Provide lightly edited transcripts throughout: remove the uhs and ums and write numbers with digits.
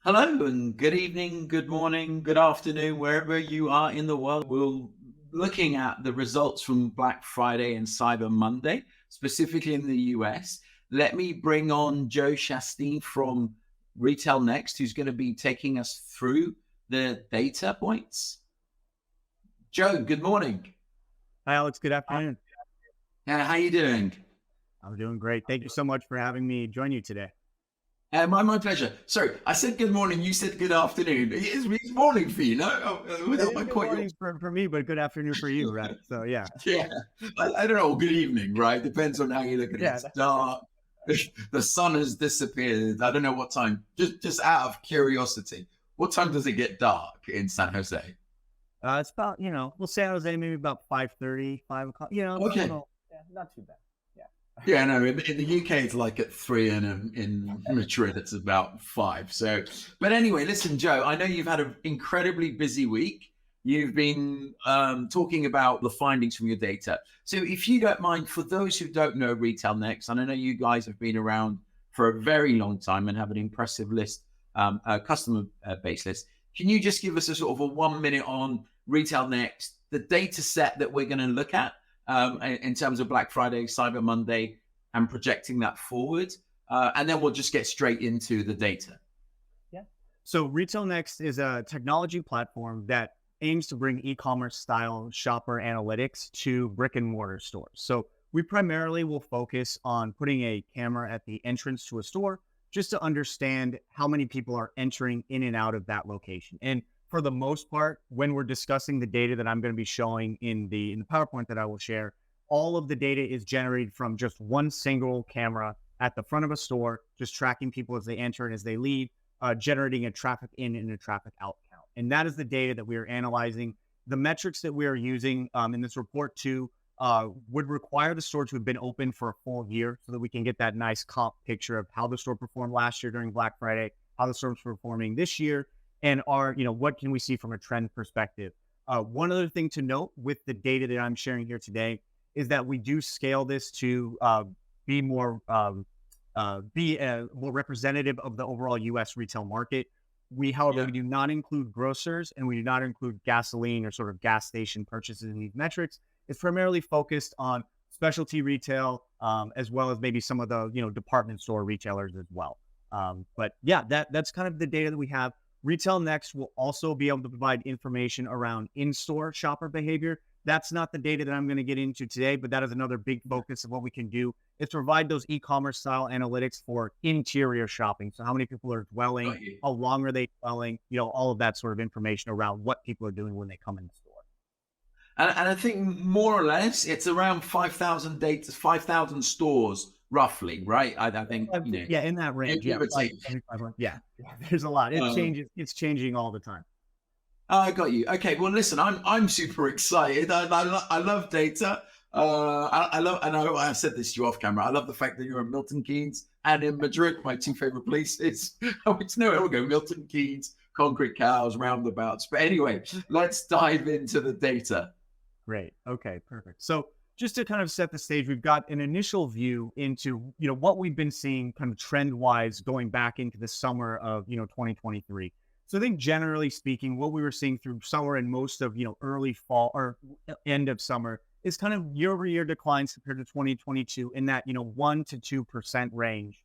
Hello and good evening, good morning, good afternoon, wherever you are in the world. We're looking at the results from Black Friday and Cyber Monday, specifically in the US. Let me bring on Joe Shasteen from Retail Next, who's going to be taking us through the data points. Joe, good morning. Hi, Alex. Good afternoon. How you doing? I'm doing great. Thank you so much for having me join you today. My pleasure. Sorry, I said good morning. You said good afternoon. It's morning for you, no? It I is good caught you. morning for me, but good afternoon for you, right? So yeah, Yeah, I don't know. Good evening, right? Depends on how you look at it. yeah. It's dark. The sun has disappeared. I don't know what time. Just out of curiosity, what time does it get dark in San Jose? It's about we'll say I was at maybe about 5:30, 5 o'clock. It's a Okay. little, not too bad. Yeah. Yeah, no. In the UK, it's like at 3, and in Madrid, it's about 5. So, but anyway, listen, Joe. I know you've had an incredibly busy week. You've been talking about the findings from your data. So, if you don't mind, for those who don't know Retail Next, and I know you guys have been around for a very long time and have an impressive list, customer base list. Can you just give us a sort of a 1 minute on Retail Next, the data set that we're going to look at? In terms of Black Friday, Cyber Monday, and projecting that forward. And then we'll just get straight into the data. Yeah. So Retail Next is a technology platform that aims to bring e-commerce style shopper analytics to brick and mortar stores. So we primarily will focus on putting a camera at the entrance to a store just to understand how many people are entering in and out of that location. And for the most part, when we're discussing the data that I'm going to be showing in the PowerPoint that I will share, all of the data is generated from just one single camera at the front of a store, just tracking people as they enter and as they leave, generating a traffic in and a traffic out count. And that is the data that we are analyzing. The metrics that we are using in this report too would require the store to have been open for a full year so that we can get that nice comp picture of how the store performed last year during Black Friday, how the store is performing this year, and what can we see from a trend perspective. One other thing to note with the data that I'm sharing here today is that we do scale this to be more more representative of the overall U.S. retail market. However, Yeah. we do not include grocers and we do not include gasoline or sort of gas station purchases in these metrics. It's primarily focused on specialty retail, as well as maybe some of the department store retailers as well. But yeah, that's kind of the data that we have. Retail Next will also be able to provide information around in-store shopper behavior. That's not the data that I'm going to get into today, but that is another big focus of what we can do is provide those e-commerce style analytics for interior shopping. So how many people are dwelling, Got you. how long are they dwelling, all of that sort of information around what people are doing when they come in the store. And I think more or less it's around 5,000 data, 5,000 stores, roughly, right? I think, Yeah, in that range. Yeah, give or take. 575. Yeah, there's a lot. It Um, changes. It's changing all the time. I got you. Okay. Well, listen, I'm super excited. I love data. I love, and I said this to you off camera. I love the fact that you're in Milton Keynes and in Madrid, my two favorite places. Oh, it's no, we go Milton Keynes, concrete cows, roundabouts. But anyway, let's dive into the data. Great. Okay, perfect. So just to kind of set the stage, we've got an initial view into, what we've been seeing kind of trend wise going back into the summer of, 2023. So I think generally speaking, what we were seeing through summer and most of, early fall or end of summer is kind of year over year declines compared to 2022 in that, 1 to 2% range.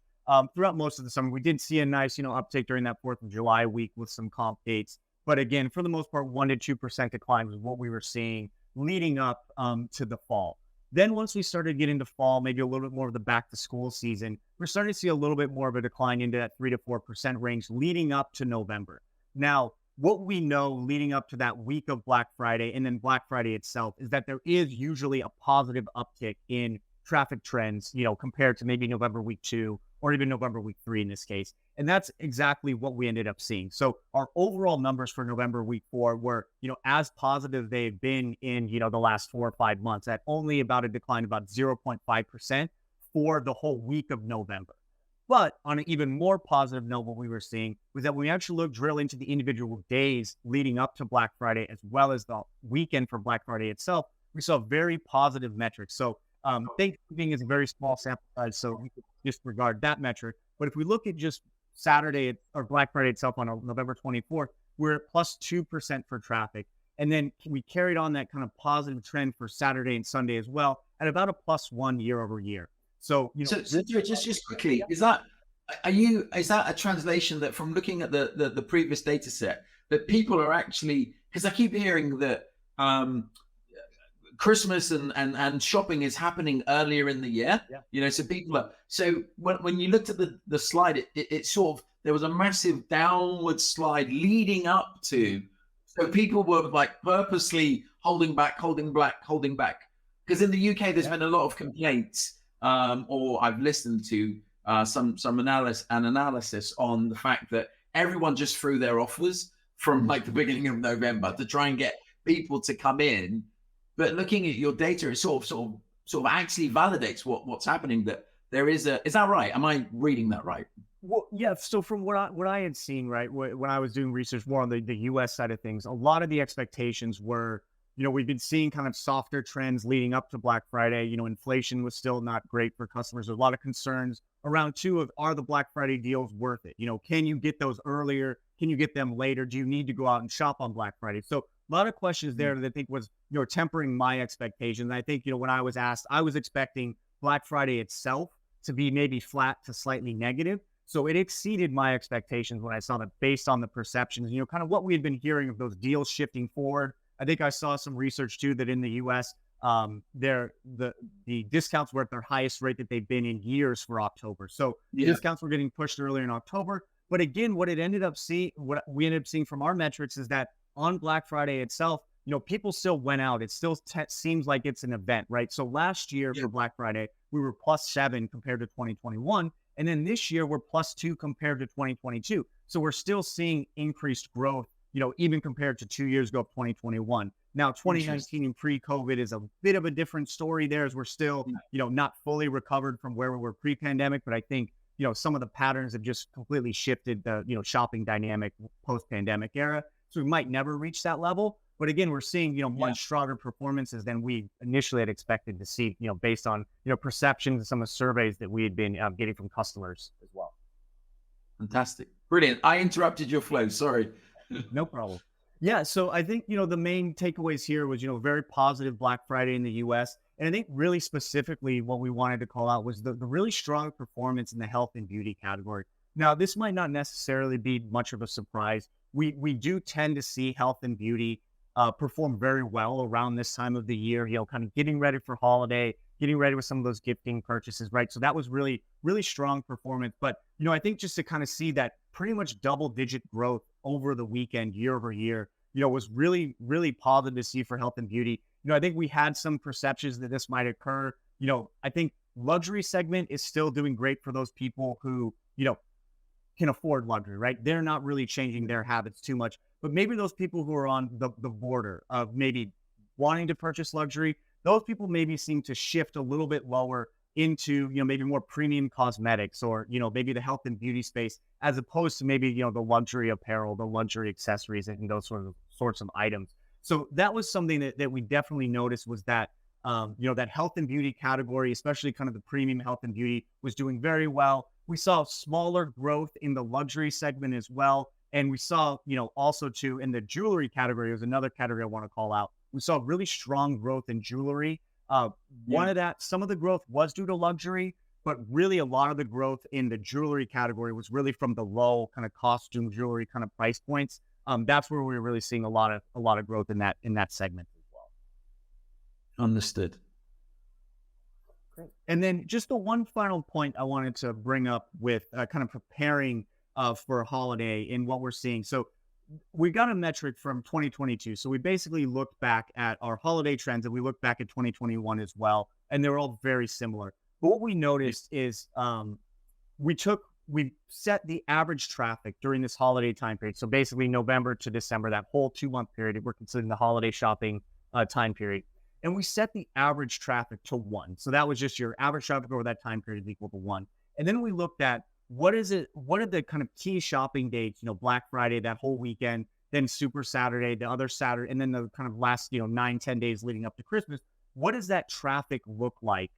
Throughout most of the summer, we did see a nice, uptick during that 4th of July week with some comp dates. But again, for the most part, 1 to 2% decline was what we were seeing leading up to the fall. Then once we started getting to fall, maybe a little bit more of the back to school season, we're starting to see a little bit more of a decline into that 3 to 4% range leading up to November. Now, what we know leading up to that week of Black Friday and then Black Friday itself is that there is usually a positive uptick in traffic trends, compared to maybe November week 2 or even November week 3 in this case. And that's exactly what we ended up seeing. So our overall numbers for November week 4 were, as positive they've been in, the last 4 or 5 months at only about a decline of about 0.5% for the whole week of November. But on an even more positive note, what we were seeing was that when we actually drill into the individual days leading up to Black Friday, as well as the weekend for Black Friday itself, we saw very positive metrics. So Thanksgiving is a very small sample size, so we could disregard that metric. But if we look at just Saturday or Black Friday itself on November 24th, we're at plus 2% for traffic. And then we carried on that kind of positive trend for Saturday and Sunday as well at about a +1 year over year. So, So just quickly, is that a translation that from looking at the previous data set that people are actually, because I keep hearing that Christmas and shopping is happening earlier in the year, so people are, so when you looked at the slide, it sort of, there was a massive downward slide leading up to, so people were like purposely holding back, because in the UK there's been a lot of complaints, or I've listened to some analysis on the fact that everyone just threw their offers from like the beginning of November to try and get people to come in. But looking at your data, it sort of actually validates what's happening. That there is is that right? Am I reading that right? Well, yeah. So from what I had seen, right, when I was doing research more on the U.S. side of things, a lot of the expectations were, we've been seeing kind of softer trends leading up to Black Friday. Inflation was still not great for customers. There's a lot of concerns around too of, are the Black Friday deals worth it? Can you get those earlier? Can you get them later? Do you need to go out and shop on Black Friday? So a lot of questions there that I think was, tempering my expectations. I think, when I was asked, I was expecting Black Friday itself to be maybe flat to slightly negative. So it exceeded my expectations when I saw that based on the perceptions, kind of what we had been hearing of those deals shifting forward. I think I saw some research too that in the US, the discounts were at their highest rate that they've been in years for October. So discounts were getting pushed earlier in October. But again, what we ended up seeing from our metrics is that on Black Friday itself, people still went out. It still seems like it's an event, right? So last year for Black Friday, we were +7 compared to 2021. And then this year we're +2 compared to 2022. So we're still seeing increased growth, even compared to 2 years ago, 2021. Now, 2019 and pre-COVID is a bit of a different story there, as we're still, not fully recovered from where we were pre-pandemic. But I think, some of the patterns have just completely shifted the, shopping dynamic post-pandemic era. So we might never reach that level. But again, we're seeing, much stronger performances than we initially had expected to see, based on, perceptions and some of the surveys that we had been getting from customers as well. Fantastic. Brilliant. I interrupted your flow. Sorry. No problem. Yeah. So I think, the main takeaways here was, very positive Black Friday in the US. And I think really specifically what we wanted to call out was the really strong performance in the health and beauty category. Now, this might not necessarily be much of a surprise. We do tend to see health and beauty perform very well around this time of the year, kind of getting ready for holiday, getting ready with some of those gifting purchases, right? So that was really, really strong performance. But, I think just to kind of see that pretty much double-digit growth over the weekend, year over year, was really, really positive to see for health and beauty. I think we had some perceptions that this might occur. I think luxury segment is still doing great for those people who, can afford luxury, right? They're not really changing their habits too much. But maybe those people who are on the border of maybe wanting to purchase luxury, those people maybe seem to shift a little bit lower into, maybe more premium cosmetics or, maybe the health and beauty space, as opposed to maybe, the luxury apparel, the luxury accessories and those sorts of items. So that was something that we definitely noticed was that, that health and beauty category, especially kind of the premium health and beauty, was doing very well. We saw smaller growth in the luxury segment as well. And we saw, also too, in the jewelry category, was another category I want to call out. We saw really strong growth in jewelry. Some of the growth was due to luxury, but really a lot of the growth in the jewelry category was really from the low kind of costume jewelry kind of price points. That's where we were really seeing a lot of growth in that segment as well. Understood. Great. And then just the one final point I wanted to bring up with kind of preparing for a holiday and what we're seeing. So we got a metric from 2022. So we basically looked back at our holiday trends and we looked back at 2021 as well. And they're all very similar. But what we noticed is we set the average traffic during this holiday time period. So basically November to December, that whole 2-month period, we're considering the holiday shopping time period. And we set the average traffic to 1. So that was just your average traffic over that time period is equal to 1. And then we looked at what are the kind of key shopping dates, Black Friday, that whole weekend, then Super Saturday, the other Saturday, and then the kind of last, 9-10 days leading up to Christmas. What does that traffic look like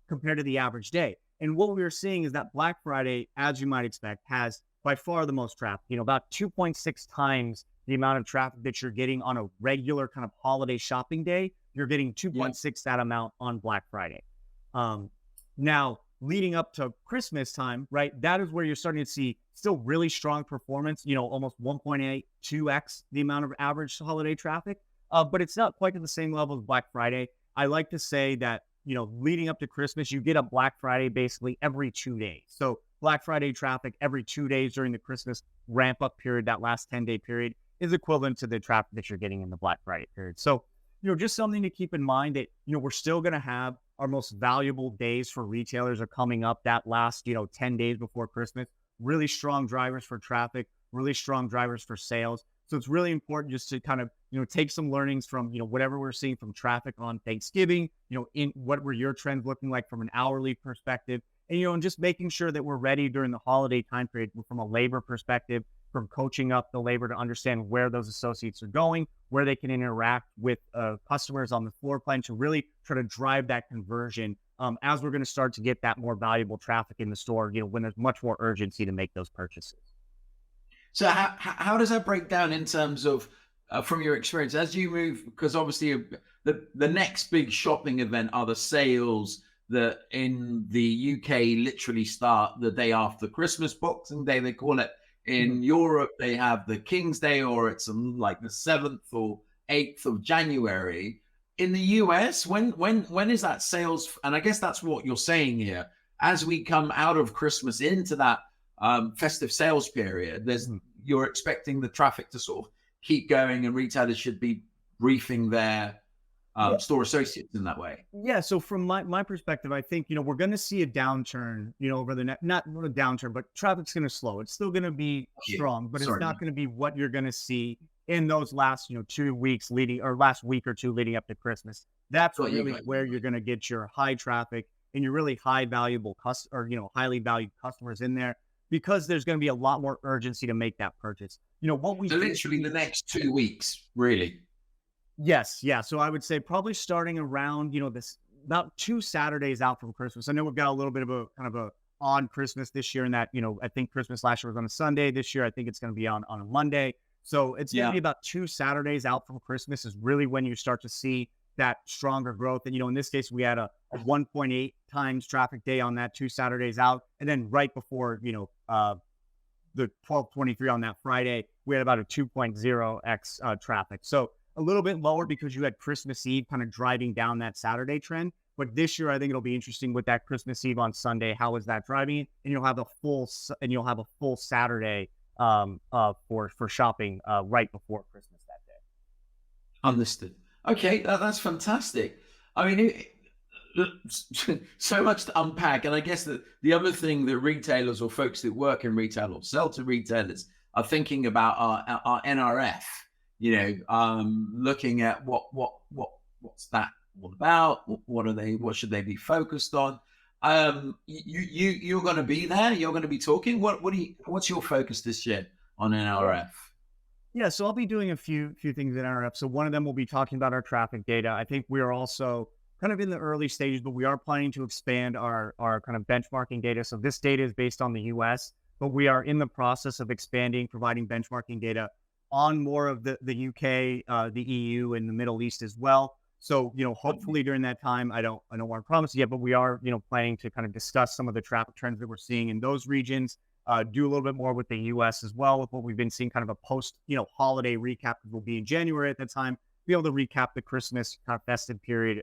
compared to the average day? And what we are seeing is that Black Friday, as you might expect, has by far the most traffic, about 2.6 times the amount of traffic that you're getting on a regular kind of holiday shopping day. You're getting Yeah. 2.6 that amount on Black Friday. Now, leading up to Christmas time, right? That is where you're starting to see still really strong performance, almost 1.8, 2x the amount of average holiday traffic. But it's not quite at the same level as Black Friday. I like to say that, leading up to Christmas, you get a Black Friday basically every 2 days. So Black Friday traffic every 2 days during the Christmas ramp up period, that last 10-day period, is equivalent to the traffic that you're getting in the Black Friday period. So, just something to keep in mind that, we're still going to have our most valuable days for retailers are coming up that last, 10 days before Christmas. Really strong drivers for traffic, really strong drivers for sales. So it's really important just to kind of, take some learnings from, whatever we're seeing from traffic on Thanksgiving, in what were your trends looking like from an hourly perspective, and just making sure that we're ready during the holiday time period from a labor perspective, from coaching up the labor to understand where those associates are going, where they can interact with customers on the floor plan to really try to drive that conversion as we're going to start to get that more valuable traffic in the store, when there's much more urgency to make those purchases. So how does that break down in terms of from your experience as you move? Because obviously the next big shopping event are the sales that in the UK literally start the day after Christmas, Boxing Day, they call it. In Europe, they have the King's Day, or it's like the 7th or 8th of January. In the US, when is that sales? And I guess that's what you're saying here. As we come out of Christmas into that festive sales period, you're expecting the traffic to sort of keep going, and retailers should be briefing their store associates in that way. Yeah. So from my perspective, I think, we're going to see a downturn, over the not a downturn, but traffic's going to slow. It's still going to be strong, but it's not going to be what you're going to see in those last, 2 weeks last week or two leading up to Christmas. That's really where you're going to get your high traffic and your really high valuable highly valued customers in there, because there's going to be a lot more urgency to make that purchase. What we so literally the next 2 weeks, really. Yes. Yeah. So I would say probably starting around, this about 2 Saturdays out from Christmas. I know we've got a little bit of a kind of a on Christmas this year, in that, I think Christmas last year was on a Sunday. This year, I think it's going to be on a Monday. So it's going to be about 2 Saturdays out from Christmas is really when you start to see that stronger growth. And, in this case, we had a 1.8 times traffic day on that 2 Saturdays out. And then right before, the 12/23 on that Friday, we had about a 2.0x traffic. So a little bit lower because you had Christmas Eve kind of driving down that Saturday trend. But this year, I think it'll be interesting with that Christmas Eve on Sunday. How is that driving it? And you'll have a full Saturday for shopping right before Christmas that day. Understood. Okay, that's fantastic. I mean, so much to unpack. And I guess that the other thing that retailers or folks that work in retail or sell to retailers are thinking about our NRF. Looking at what's that all about? What should they be focused on? You're going to be there. You're going to be talking. What's your focus this year on NRF? Yeah, so I'll be doing a few things in NRF. So one of them will be talking about our traffic data. I think we are also kind of in the early stages, but we are planning to expand our kind of benchmarking data. So this data is based on the US, but we are in the process of expanding, providing benchmarking data on more of the UK, the EU, and the Middle East as well. So, hopefully during that time, I don't want to promise yet, but we are, planning to kind of discuss some of the traffic trends that we're seeing in those regions, do a little bit more with the US as well, with what we've been seeing, kind of a post, holiday recap will be in January at that time, be able to recap the Christmas kind of festive period,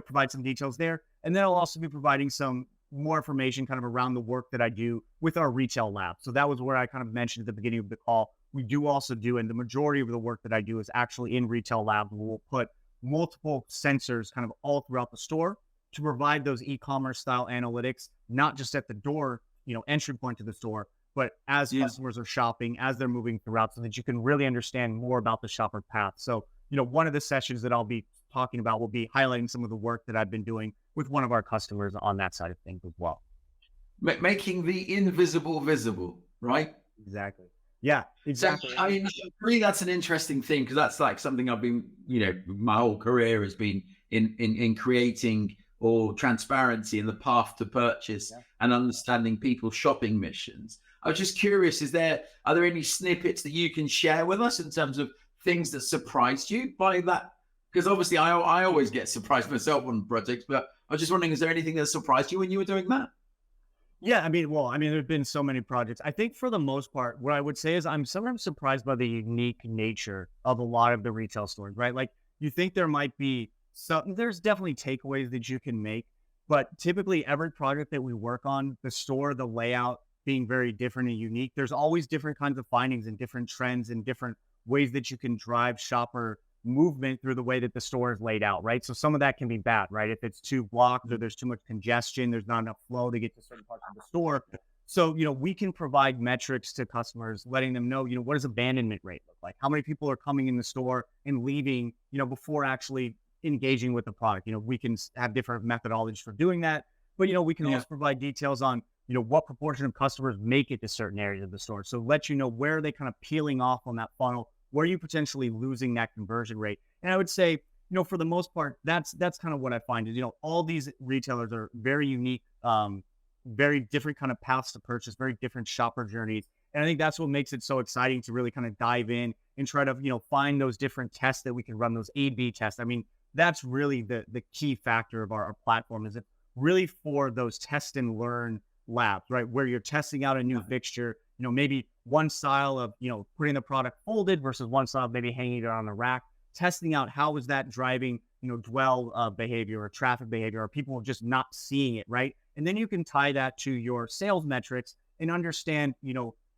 provide some details there. And then I'll also be providing some more information kind of around the work that I do with our retail lab. So that was where I kind of mentioned at the beginning of the call. We do also do, and the majority of the work that I do is actually in retail lab. We'll put multiple sensors kind of all throughout the store to provide those e-commerce style analytics, not just at the door, entry point to the store, but as customers are shopping, as they're moving throughout, so that you can really understand more about the shopper path. So, one of the sessions that I'll be talking about will be highlighting some of the work that I've been doing with one of our customers on that side of things as well. Making the invisible visible, right? Exactly. Yeah, exactly. So, I mean, really, that's an interesting thing, because that's like something I've been, my whole career has been in creating or transparency in the path to purchase Yeah. and understanding people's shopping missions. I was just curious, are there any snippets that you can share with us in terms of things that surprised you by that? Because obviously I always get surprised myself on projects, but I was just wondering, is there anything that surprised you when you were doing that? Yeah, I mean, well, I mean, there's been so many projects. I think for the most part, what I would say is I'm sometimes surprised by the unique nature of a lot of the retail stores, right? Like you think there might be some, there's definitely takeaways that you can make, but typically every project that we work on, the store, the layout being very different and unique, there's always different kinds of findings and different trends and different ways that you can drive shopper movement through the way that the store is laid out, right? So some of that can be bad, right? If it's too blocked or there's too much congestion, there's not enough flow to get to certain parts of the store. So, we can provide metrics to customers, letting them know, what does abandonment rate look like? How many people are coming in the store and leaving, before actually engaging with the product? We can have different methodologies for doing that, but, we can Yeah. also provide details on, what proportion of customers make it to certain areas of the store. So let you know where are they kind of peeling off on that funnel, where are you potentially losing that conversion rate? And I would say, for the most part, that's kind of what I find is, all these retailers are very unique, very different kind of paths to purchase, very different shopper journeys. And I think that's what makes it so exciting to really kind of dive in and try to, find those different tests that we can run, those A/B tests. I mean, that's really the key factor of our platform is it really for those test and learn labs, right? Where you're testing out a new fixture, maybe one style of, putting the product folded versus one style of maybe hanging it on the rack, testing out how is that driving, dwell behavior or traffic behavior, or people just not seeing it, right? And then you can tie that to your sales metrics and understand,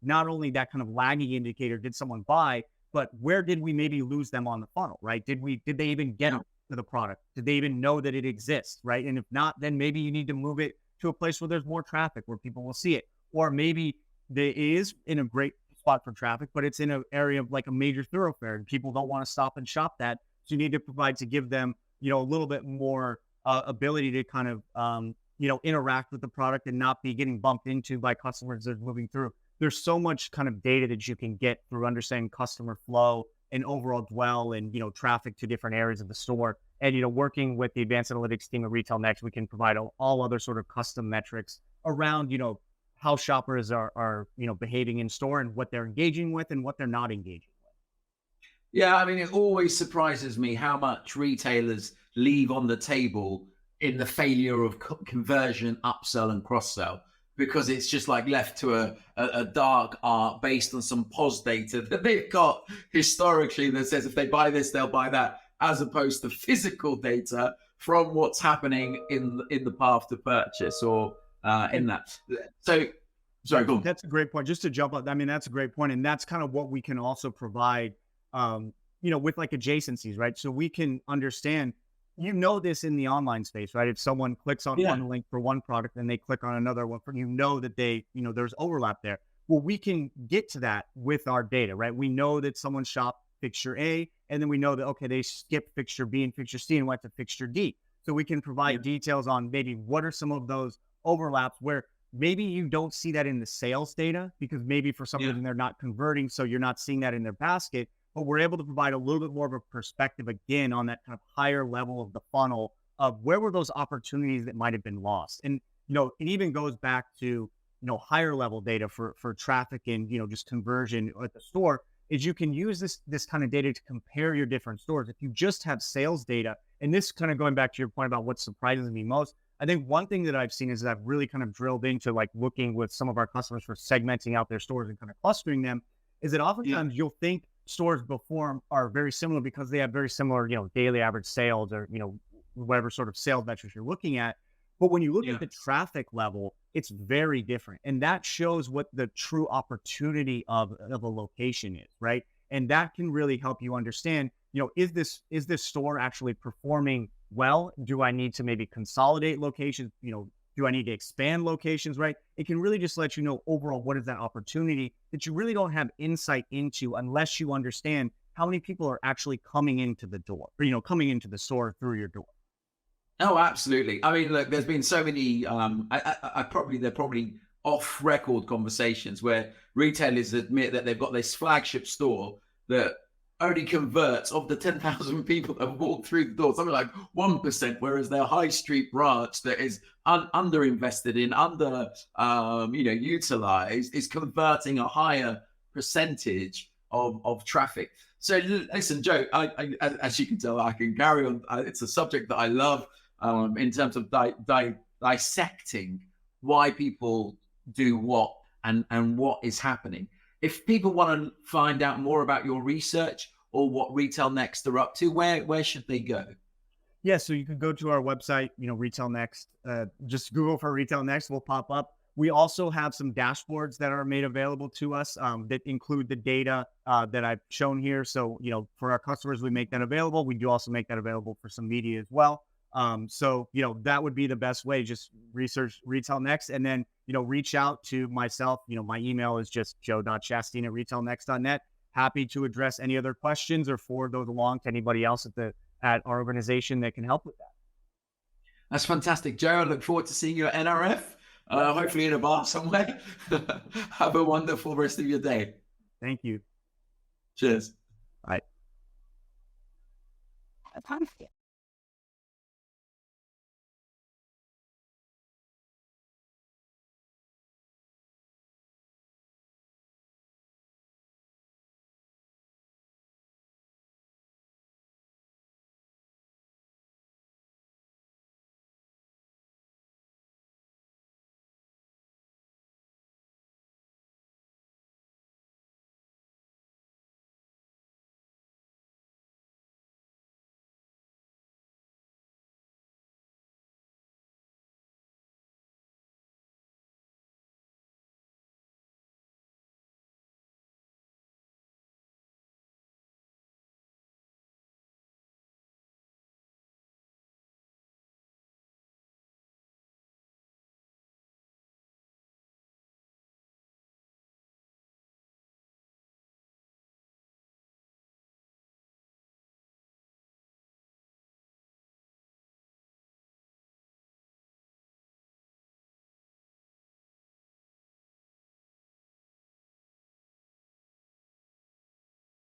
not only that kind of lagging indicator, did someone buy, but where did we maybe lose them on the funnel, right? Did they even get to the product? Did they even know that it exists, right? And if not, then maybe you need to move it to a place where there's more traffic, where people will see it. Or maybe it is in a great spot for traffic, but it's in an area of like a major thoroughfare and people don't want to stop and shop that. So you need to provide to give them, a little bit more ability to kind of, interact with the product and not be getting bumped into by customers that are moving through. There's so much kind of data that you can get through understanding customer flow and overall dwell and, traffic to different areas of the store. And, working with the advanced analytics team at Retail Next, we can provide all other sort of custom metrics around, how shoppers are behaving in store and what they're engaging with and what they're not engaging with. Yeah, I mean, it always surprises me how much retailers leave on the table in the failure of conversion, upsell, and cross sell, because it's just like left to a dark art based on some POS data that they've got historically that says if they buy this, they'll buy that, as opposed to physical data from what's happening in the path to purchase or in that. So, sorry, go on. That's a great point. Just to jump up, I mean, that's a great point. And that's kind of what we can also provide, with like adjacencies, right? So we can understand, this in the online space, right? If someone clicks on one link for one product and they click on another one, that they, there's overlap there. Well, we can get to that with our data, right? We know that someone shopped fixture A, and then we know that, okay, they skipped fixture B and fixture C and went to fixture D. So we can provide details on maybe what are some of those overlaps where maybe you don't see that in the sales data because maybe for some reason they're not converting. So you're not seeing that in their basket, but we're able to provide a little bit more of a perspective again on that kind of higher level of the funnel of where were those opportunities that might've been lost. And, it even goes back to, higher level data for traffic and, just conversion at the store is you can use this kind of data to compare your different stores. If you just have sales data, and this kind of going back to your point about what surprises me most, I think one thing that I've seen is that I've really kind of drilled into like looking with some of our customers for segmenting out their stores and kind of clustering them is that oftentimes you'll think stores before are very similar because they have very similar, daily average sales or, whatever sort of sales metrics you're looking at. But when you look at the traffic level, it's very different. And that shows what the true opportunity of a location is, right? And that can really help you understand, is this store actually performing well? Do I need to maybe consolidate locations? Do I need to expand locations, right? It can really just let you know overall what is that opportunity that you really don't have insight into unless you understand how many people are actually coming into the door or, coming into the store through your door. Oh, absolutely. I mean, look, there's been so many. They're probably off-record conversations where retailers admit that they've got this flagship store that only converts of the 10,000 people that walk through the door, something like 1%, whereas their high street branch that is underinvested in, utilized, is converting a higher percentage of traffic. So listen, Joe, as you can tell, I can carry on. It's a subject that I love in terms of dissecting why people do what and what is happening. If people want to find out more about your research or what Retail Next are up to, where should they go? Yeah, so you can go to our website, Retail Next. Just Google for Retail Next will pop up. We also have some dashboards that are made available to us that include the data that I've shown here. So, for our customers, we make that available. We do also make that available for some media as well. So, that would be the best way. Just research Retail Next and then, reach out to myself. My email is just joe.shasteen@retailnext.net. Happy to address any other questions or forward those along to anybody else at our organization that can help with that. That's fantastic, Joe. I look forward to seeing you at NRF, hopefully in a bar somewhere. Have a wonderful rest of your day. Thank you. Cheers. Bye.